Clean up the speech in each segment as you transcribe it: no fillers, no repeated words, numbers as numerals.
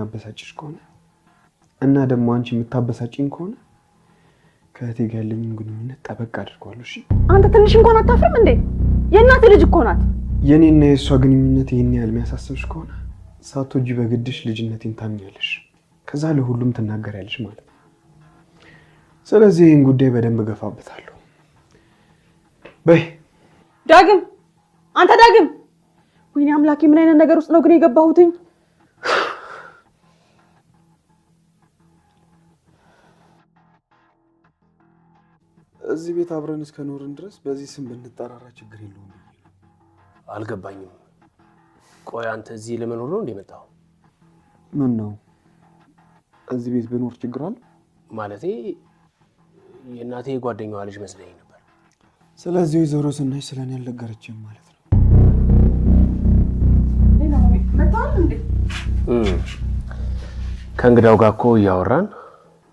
የሚያበሳጭሽ ከሆነ እና ደግሞ አንቺ የምታበሳጭኝ ከሆነ ከእህቴ ጋር ያለኝን ግንኙነት ጠበቅ አድርጓለሁ። እሺ አንተ ትንሽ እንኳን አታፍርም እንዴ? የእናቴ ልጅ እኮ ናት። የኔና የእሷ ግንኙነት ይሄን ያህል የሚያሳስብሽ ከሆነ ሳትወጂ በግድሽ ልጅነቴን ታምኛለሽ፣ ከዛ ለሁሉም ትናገሪያለሽ ማለት ነው። ስለዚህ ይህን ጉዳይ በደንብ ገፋበታለሁ። በይ ዳግም፣ አንተ ዳግም! ወይኔ አምላኬ፣ ምን አይነት ነገር ውስጥ ነው ግን የገባሁትኝ? እዚህ ቤት አብረን እስከኖርን ድረስ በዚህ ስም ብንጠራራ ችግር የለውም። አልገባኝም። ቆይ አንተ እዚህ ለመኖር ነው እንደመጣው? ምን ነው እዚህ ቤት ብኖር ችግር አለ? ማለቴ የእናቴ ጓደኛዋ ልጅ መስለኝ ነበር። ስለዚህ ወይዘሮ ስናሽ ስለኔ አልነገረችም ማለት ነው። መጣን እንዴ? ከእንግዳው ጋር እኮ እያወራን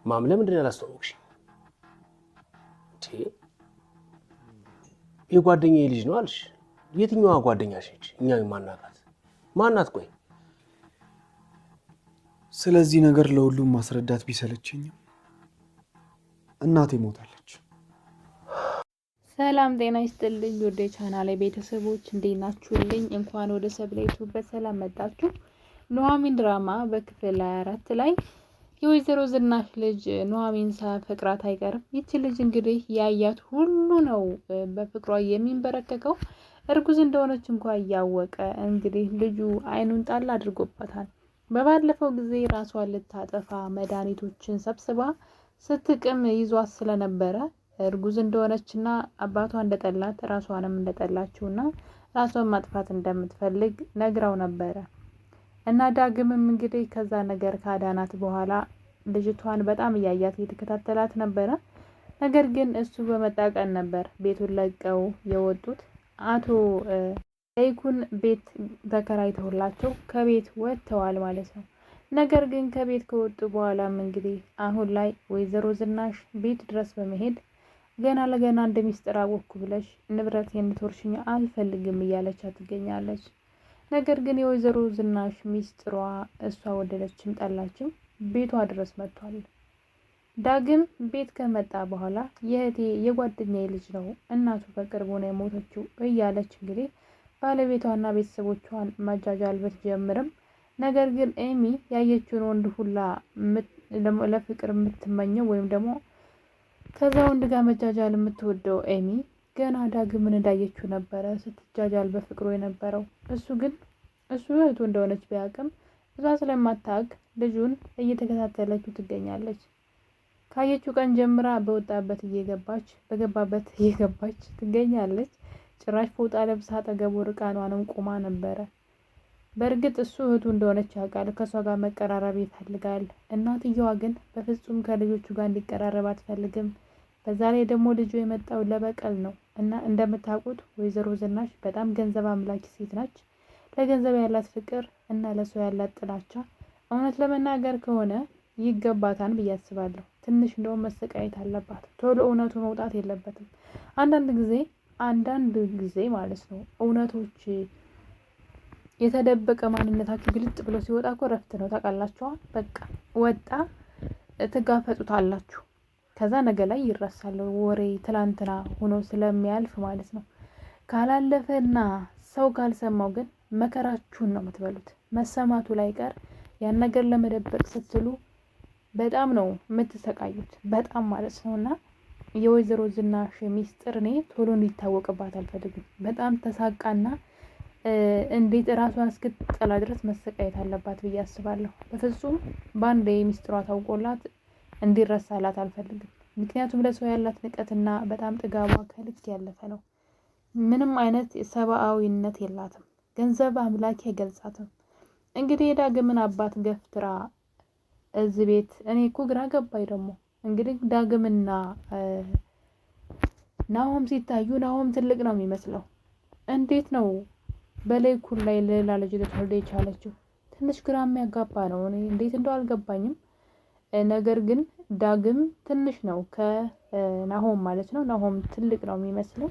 ማም ለምንድን ነው ያላስተዋወቅሽ? የጓደኛዬ ልጅ ነው አልሽ። የትኛዋ ጓደኛሽ ነች? እኛ የማናውቃት ማናት? ቆይ ስለዚህ ነገር ለሁሉም ማስረዳት ቢሰለቸኝም እናቴ ሞታለች። ሰላም ጤና ይስጥልኝ ወደ ቻናሌ ቤተሰቦች እንዴት ናችሁልኝ? እንኳን ወደ ሰብለይቱ በሰላም መጣችሁ። ኑሐሚን ድራማ በክፍል 24 ላይ የወይዘሮ ዝናሽ ልጅ ኑሐሚን ሳያፈቅራት አይቀርም። ይቺ ልጅ እንግዲህ ያያት ሁሉ ነው በፍቅሯ የሚንበረከከው። እርጉዝ እንደሆነች እንኳን እያወቀ እንግዲህ ልጁ አይኑን ጣል አድርጎባታል። በባለፈው ጊዜ ራሷን ልታጠፋ መድኃኒቶችን ሰብስባ ስትቅም ይዟት ስለነበረ እርጉዝ እንደሆነችና አባቷ እንደጠላት ራሷንም እንደጠላችውና ራሷን ማጥፋት እንደምትፈልግ ነግራው ነበረ። እና ዳግምም እንግዲህ ከዛ ነገር ካዳናት በኋላ ልጅቷን በጣም እያያት እየተከታተላት ነበረ። ነገር ግን እሱ በመጣ ቀን ነበር ቤቱን ለቀው የወጡት። አቶ ለይኩን ቤት ተከራይተውላቸው ከቤት ወጥተዋል ማለት ነው። ነገር ግን ከቤት ከወጡ በኋላም እንግዲህ አሁን ላይ ወይዘሮ ዝናሽ ቤት ድረስ በመሄድ ገና ለገና እንደሚስጥር አወቅኩ ብለሽ ንብረት የምትወርሽኝ አልፈልግም እያለቻት ትገኛለች። ነገር ግን የወይዘሮ ዝናሽ ሚስጥሯ እሷ ወደደችም ጠላችም ቤቷ ድረስ መጥቷል። ዳግም ቤት ከመጣ በኋላ የእህቴ የጓደኛዬ ልጅ ነው፣ እናቱ በቅርቡ ነው የሞተችው እያለች እንግዲህ ባለቤቷና ቤተሰቦቿን ማጃጃል ብትጀምርም ነገር ግን ኤሚ ያየችውን ወንድ ሁላ ለፍቅር የምትመኘው ወይም ደግሞ ከዛ ወንድ ጋር መጃጃል የምትወደው ኤሚ ገና ዳግምን እንዳየችው ነበረ ስትጃጃል በፍቅሩ የነበረው። እሱ እህቱ እንደሆነች ቢያቅም እሷ ስለማታውቅ ልጁን እየተከታተለችው ትገኛለች። ካየችው ቀን ጀምራ በወጣበት እየገባች በገባበት እየገባች ትገኛለች። ጭራሽ ፎጣ ለብሳ አጠገቡ ርቃኗንም ቆማ ነበረ። በእርግጥ እሱ እህቱ እንደሆነች ያውቃል፣ ከሷ ጋር መቀራረብ ይፈልጋል። እናትየዋ ግን በፍጹም ከልጆቹ ጋር እንዲቀራረብ አትፈልግም። በዛ ላይ ደግሞ ልጁ የመጣው ለበቀል ነው እና እንደምታውቁት ወይዘሮ ዝናሽ በጣም ገንዘብ አምላኪ ሴት ናች። ለገንዘብ ያላት ፍቅር እና ለሰው ያላት ጥላቻ እውነት ለመናገር ከሆነ ይገባታል ብዬ አስባለሁ። ትንሽ እንደውም መሰቃየት አለባት። ቶሎ እውነቱ መውጣት የለበትም። አንዳንድ ጊዜ ማለት ነው እውነቶች የተደበቀ ማንነታችሁ ግልጥ ብሎ ሲወጣ እኮ ረፍት ነው። ታውቃላችሁ? በቃ ወጣ ትጋፈጡታላችሁ። ከዛ ነገ ላይ ይረሳል። ወሬ ትላንትና ሆኖ ስለሚያልፍ ማለት ነው። ካላለፈና ሰው ካልሰማው ግን መከራችሁን ነው የምትበሉት። መሰማቱ ላይ ቀር ያን ነገር ለመደበቅ ስትሉ በጣም ነው የምትሰቃዩት፣ በጣም ማለት ነውና የወይዘሮ ዝናሽ ሚስጥር እኔ ቶሎ እንዲታወቅባት አልፈልግም። በጣም ተሳቃና እንዴት ራሷን እስክትጠላ ድረስ መሰቃየት አለባት ብዬ አስባለሁ። በፍጹም በአንድ ሚስጥሯ ታውቆላት እንዲረሳላት አልፈልግም። ምክንያቱም ለሰው ያላት ንቀትና በጣም ጥጋቧ ከልክ ያለፈ ነው። ምንም አይነት ሰብአዊነት የላትም። ገንዘብ አምላኪ አይገልጻትም። እንግዲህ የዳግምን አባት ገፍትራ እዚህ ቤት እኔ እኮ ግራ ገባኝ። ደግሞ እንግዲህ ዳግምና ናሆም ሲታዩ ናሆም ትልቅ ነው የሚመስለው። እንዴት ነው በለይኩን ላይ ሌላ ልጅ ልትወልድ የቻለችው? ትንሽ ግራ የሚያጋባ ነው። እኔ እንዴት እንደው አልገባኝም። ነገር ግን ዳግም ትንሽ ነው ከናሆም ማለት ነው። ናሆም ትልቅ ነው የሚመስለው።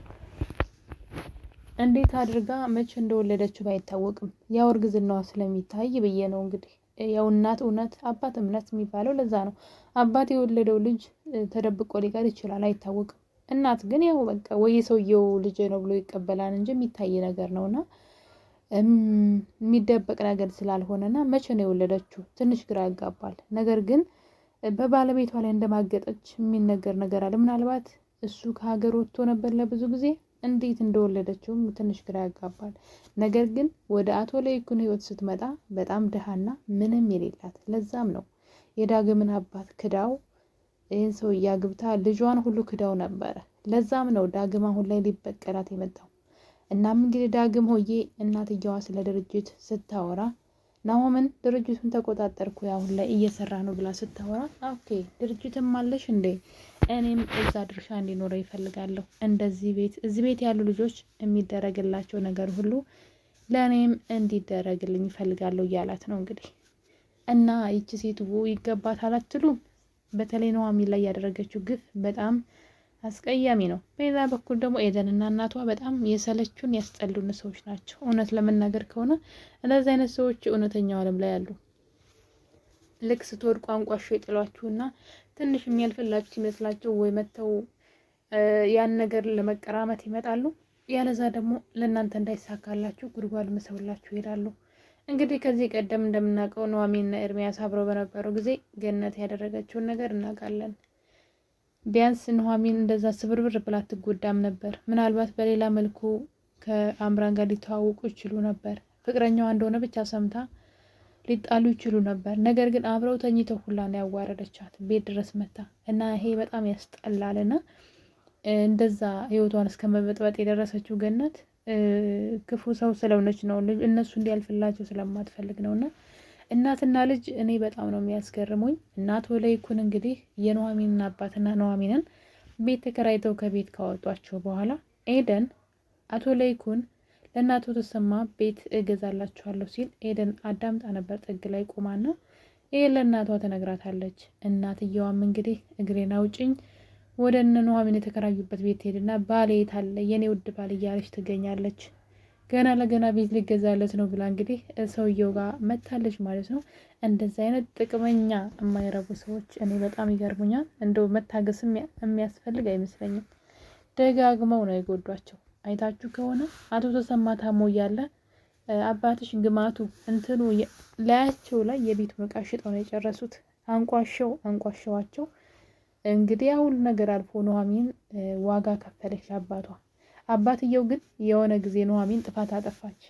እንዴት አድርጋ መቼ እንደወለደችው ባይታወቅም ያው እርግዝናዋ ስለሚታይ ብዬ ነው እንግዲህ ያው እናት እውነት አባት እምነት የሚባለው ለዛ ነው። አባት የወለደው ልጅ ተደብቆ ሊቀር ይችላል፣ አይታወቅም። እናት ግን ያው በቃ ወይ ሰውየው ልጅ ነው ብሎ ይቀበላል እንጂ የሚታይ ነገር ነውና የሚደበቅ ነገር ስላልሆነና መቼ ነው የወለደችው ትንሽ ግራ ያጋባል። ነገር ግን በባለቤቷ ላይ እንደማገጠች የሚነገር ነገር አለ። ምናልባት እሱ ከሀገር ወጥቶ ነበር ለብዙ ጊዜ፣ እንዴት እንደወለደችውም ትንሽ ግራ ያጋባል። ነገር ግን ወደ አቶ ለይኩን ህይወት ስትመጣ በጣም ድሃና ምንም የሌላት፣ ለዛም ነው የዳግምን አባት ክዳው ይህን ሰው እያግብታ ልጇን ሁሉ ክዳው ነበረ። ለዛም ነው ዳግም አሁን ላይ ሊበቀላት የመጣው። እናም እንግዲህ ዳግም ሆዬ እናትየዋ ስለ ድርጅት ስታወራ ናሆምን ድርጅቱን ተቆጣጠርኩ አሁን ላይ እየሰራ ነው ብላ ስታወራ፣ ኦኬ ድርጅትም አለሽ እንዴ? እኔም እዛ ድርሻ እንዲኖረው ይፈልጋለሁ። እንደዚህ ቤት እዚህ ቤት ያሉ ልጆች የሚደረግላቸው ነገር ሁሉ ለእኔም እንዲደረግልኝ ይፈልጋለሁ እያላት ነው እንግዲህ። እና ይቺ ሴት ይገባታል አትሉም? በተለይ ኑሐሚን ላይ ያደረገችው ግፍ በጣም አስቀያሚ ነው። በሌላ በኩል ደግሞ ኤደንና እናቷ በጣም የሰለቹን ያስጠሉን ሰዎች ናቸው። እውነት ለመናገር ከሆነ እንደዚህ አይነት ሰዎች እውነተኛው ዓለም ላይ አሉ። ልክ ስትወድቁ አንቋሸው ይጥሏችሁና ትንሽ የሚያልፍላችሁ ሲመስላቸው ወይ መተው ያን ነገር ለመቀራመት ይመጣሉ። ያለዛ ደግሞ ለእናንተ እንዳይሳካላችሁ ጉድጓድ መሰውላችሁ ይሄዳሉ። እንግዲህ ከዚህ ቀደም እንደምናውቀው ኑሐሚንና ኤርሚያስ አብረው በነበሩ ጊዜ ገነት ያደረገችውን ነገር እናውቃለን። ቢያንስ ኑሐሚን እንደዛ ስብርብር ብላ አትጎዳም ነበር። ምናልባት በሌላ መልኩ ከአምራን ጋር ሊተዋወቁ ይችሉ ነበር። ፍቅረኛዋ እንደሆነ ብቻ ሰምታ ሊጣሉ ይችሉ ነበር። ነገር ግን አብረው ተኝተው ሁላ ነው ያዋረደቻት ቤት ድረስ መታ እና ይሄ በጣም ያስጠላልና እንደዛ ህይወቷን እስከመበጥበጥ የደረሰችው ገነት ክፉ ሰው ስለሆነች ነው። እነሱ እንዲያልፍላቸው ስለማትፈልግ ነውና እናትና ልጅ እኔ በጣም ነው የሚያስገርሙኝ። እናቶ ለይኩን እንግዲህ የኑሐሚንን አባትና ኑሐሚንን ቤት ተከራይተው ከቤት ካወጧቸው በኋላ ኤደን አቶ ለይኩን ለእናቶ ተሰማ ቤት እገዛላችኋለሁ ሲል ኤደን አዳምጣ ነበር ጥግ ላይ ቆማና ይሄ ለእናቷ ተነግራታለች። እናትየዋም እንግዲህ እግሬን አውጭኝ ወደ እነ ኑሐሚን የተከራዩበት ቤት ሄድና ባሌ የት አለ የኔ ውድ ባል እያለች ትገኛለች። ገና ለገና ቤት ሊገዛለት ነው ብላ እንግዲህ ሰውየው ጋር መታለች ማለት ነው። እንደዚህ አይነት ጥቅመኛ የማይረቡ ሰዎች እኔ በጣም ይገርሙኛል። እንደው መታገስ የሚያስፈልግ አይመስለኝም። ደጋግመው ነው የጎዷቸው። አይታችሁ ከሆነ አቶ ተሰማ ታሞ እያለ አባትሽ ግማቱ እንትኑ ላያቸው ላይ የቤቱን ዕቃ ሽጠው ነው የጨረሱት። አንቋሸዋቸው። እንግዲህ ያ ሁሉ ነገር አልፎ ኑሐሚን ዋጋ ከፈለች አባቷ። አባትየው ግን የሆነ ጊዜ ኑሐሚን ጥፋት አጠፋች።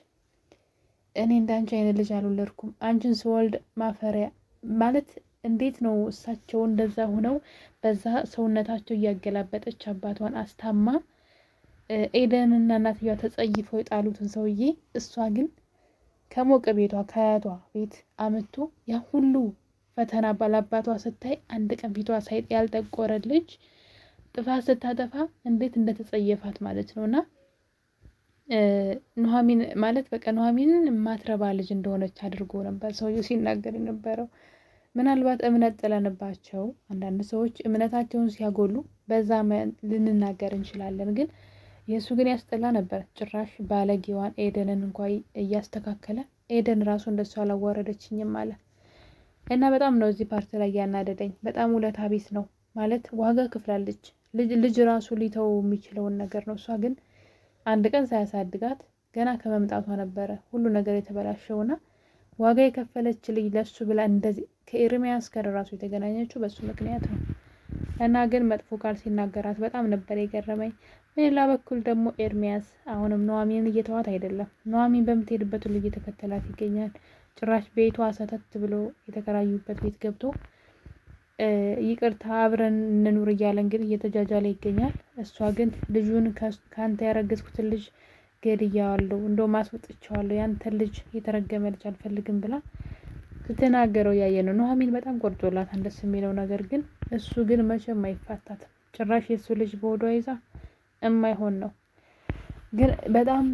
እኔ እንዳንቺ አይነት ልጅ አልወለድኩም፣ አንቺን ስወልድ ማፈሪያ ማለት እንዴት ነው? እሳቸው እንደዛ ሆነው በዛ ሰውነታቸው እያገላበጠች አባቷን አስታማ ኤደንና እናትየዋ ተጸይፈው የጣሉትን ሰውዬ እሷ ግን ከሞቀ ቤቷ ከአያቷ ቤት አመቶ ያ ሁሉ ፈተና ባላባቷ ስታይ አንድ ቀን ፊቷ ሳይጥ ያልጠቆረ ልጅ ጥፋት ስታጠፋ እንዴት እንደተጸየፋት ማለት ነውና ኑሐሚን ማለት በቃ ኑሐሚንን ማትረባ ልጅ እንደሆነች አድርጎ ነበር ሰውየው ሲናገር የነበረው። ምናልባት እምነት ጥለንባቸው አንዳንድ ሰዎች እምነታቸውን ሲያጎሉ በዛ ልንናገር እንችላለን። ግን የእሱ ግን ያስጠላ ነበር። ጭራሽ ባለጌዋን ኤደንን እንኳን እያስተካከለ ኤደን ራሱ እንደሱ አላዋረደችኝም አለ እና በጣም ነው እዚህ ፓርት ላይ ያናደደኝ። በጣም ውለታ ቢስ ነው ማለት ዋጋ ክፍላለች። ልጅ ራሱ ሊተው የሚችለውን ነገር ነው። እሷ ግን አንድ ቀን ሳያሳድጋት ገና ከመምጣቷ ነበረ ሁሉ ነገር የተበላሸውና ዋጋ የከፈለች ልጅ ለሱ ብላ እንደዚህ ከኤርሚያስ ጋር ራሱ የተገናኘችው በሱ ምክንያት ነው። እና ግን መጥፎ ቃል ሲናገራት በጣም ነበር የገረመኝ። በሌላ በኩል ደግሞ ኤርሚያስ አሁንም ኑሐሚንን እየተዋት አይደለም። ኑሐሚን በምትሄድበት ሁሉ እየተከተላት ይገኛል። ጭራሽ ቤቷ ሰተት ብሎ የተከራዩበት ቤት ገብቶ ይቅርታ አብረን እንኑር እያለ እንግዲህ እየተጃጃለ ይገኛል። እሷ ግን ልጁን ከአንተ ያረገዝኩትን ልጅ ገድያዋለሁ፣ እንደውም አስወጥቼዋለሁ፣ ያንተን ልጅ የተረገመ ልጅ አልፈልግም ብላ ስትናገረው ያየ ነው። ኑሐሚን በጣም ቆርጦላት ደስ የሚለው ነገር ግን እሱ ግን መቼም አይፋታትም። ጭራሽ የእሱ ልጅ በወዷ ይዛ የማይሆን ነው። ግን በጣም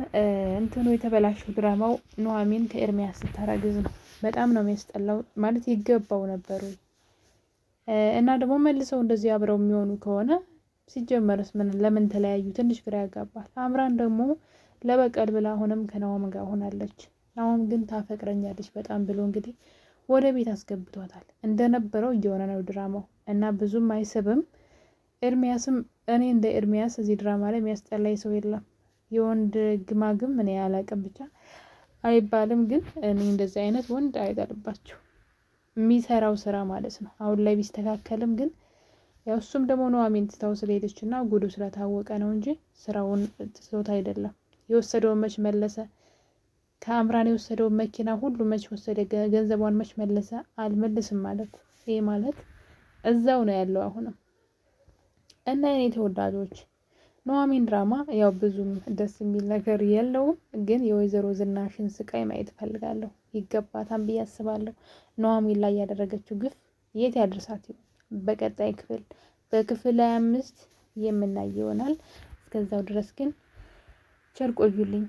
እንትኑ የተበላሸው ድራማው ኑሐሚን ከኤርሚያስ ስታረግዝ ነው። በጣም ነው የሚያስጠላው። ማለት ይገባው ነበር ወይ? እና ደግሞ መልሰው እንደዚህ አብረው የሚሆኑ ከሆነ ሲጀመርስ ለምን ተለያዩ? ትንሽ ግራ ያጋባል። አምራን ደግሞ ለበቀል ብላ አሁንም ከናሆም ጋር ሆናለች። ናሆም ግን ታፈቅረኛለች በጣም ብሎ እንግዲህ ወደ ቤት አስገብቷታል። እንደነበረው እየሆነ ነው ድራማው እና ብዙም አይስብም። ኤርሚያስም እኔ እንደ ኤርሚያስ እዚህ ድራማ ላይ የሚያስጠላኝ ሰው የለም። የወንድ ግማግም እኔ አላቅም ብቻ አይባልም፣ ግን እኔ እንደዚህ አይነት ወንድ አይጠልባቸው የሚሰራው ስራ ማለት ነው። አሁን ላይ ቢስተካከልም ግን ያው እሱም ደግሞ ኑሐሚን ትታው ስለሄደች እና ጉዱ ስለታወቀ ነው እንጂ ስራውን ትቶት አይደለም። የወሰደውን መች መለሰ? ከአምራን የወሰደውን መኪና ሁሉ መች ወሰደ? ገንዘቧን መች መለሰ? አልመልስም ማለት ይሄ ማለት እዛው ነው ያለው አሁንም። እና የኔ ተወዳጆች ኑሐሚን ድራማ ያው ብዙም ደስ የሚል ነገር የለውም፣ ግን የወይዘሮ ዝናሽን ስቃይ ማየት እፈልጋለሁ። ይገባታል ብዬ አስባለሁ። ኑሐሚን ላይ ያደረገችው ግፍ የት ያደርሳት ይሆን? በቀጣይ ክፍል በክፍል 25 የምናይ ይሆናል። እስከዛው ድረስ ግን ቸር ቆዩልኝ።